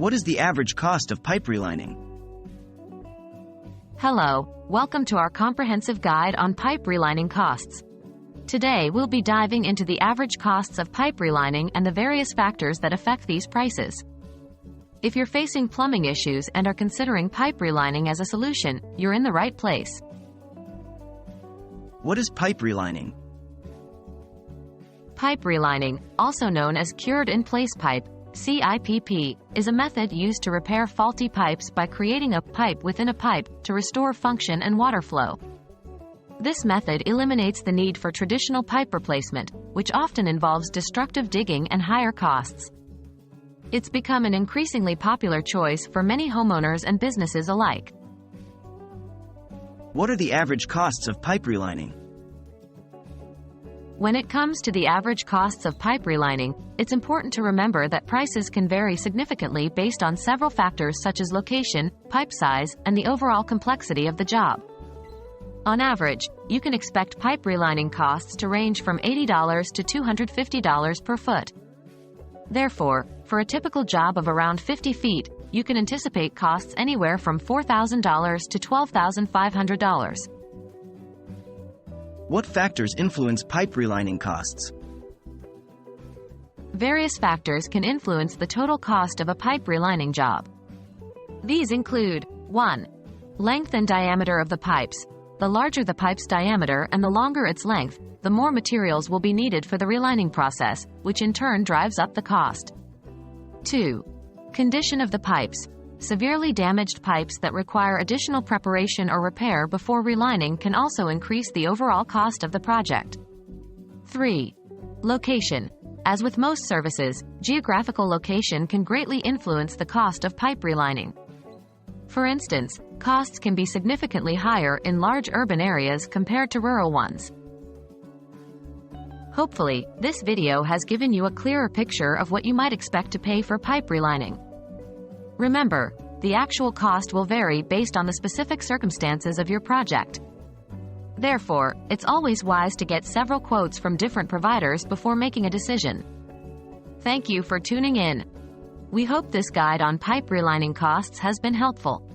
What is the average cost of pipe relining? Hello, welcome to our comprehensive guide on pipe relining costs. Today we'll be diving into the average costs of pipe relining and the various factors that affect these prices. If you're facing plumbing issues and are considering pipe relining as a solution, you're in the right place. What is pipe relining? Pipe relining, also known as cured-in-place pipe, CIPP, is a method used to repair faulty pipes by creating a pipe within a pipe to restore function and water flow. This method eliminates the need for traditional pipe replacement, which often involves destructive digging and higher costs. It's become an increasingly popular choice for many homeowners and businesses alike. What are the average costs of pipe relining? When it comes to the average costs of pipe relining, it's important to remember that prices can vary significantly based on several factors such as location, pipe size, and the overall complexity of the job. On average, you can expect pipe relining costs to range from $80 to $250 per foot. Therefore, for a typical job of around 50 feet, you can anticipate costs anywhere from $4,000 to $12,500. What factors influence pipe relining costs? Various factors can influence the total cost of a pipe relining job. These include 1. Length and diameter of the pipes. The larger the pipe's diameter and the longer its length, the more materials will be needed for the relining process, which in turn drives up the cost. 2. Condition of the pipes. Severely damaged pipes that require additional preparation or repair before relining can also increase the overall cost of the project. 3. Location. As with most services, geographical location can greatly influence the cost of pipe relining. For instance, costs can be significantly higher in large urban areas compared to rural ones. Hopefully, this video has given you a clearer picture of what you might expect to pay for pipe relining. Remember, the actual cost will vary based on the specific circumstances of your project. Therefore, it's always wise to get several quotes from different providers before making a decision. Thank you for tuning in. We hope this guide on pipe relining costs has been helpful.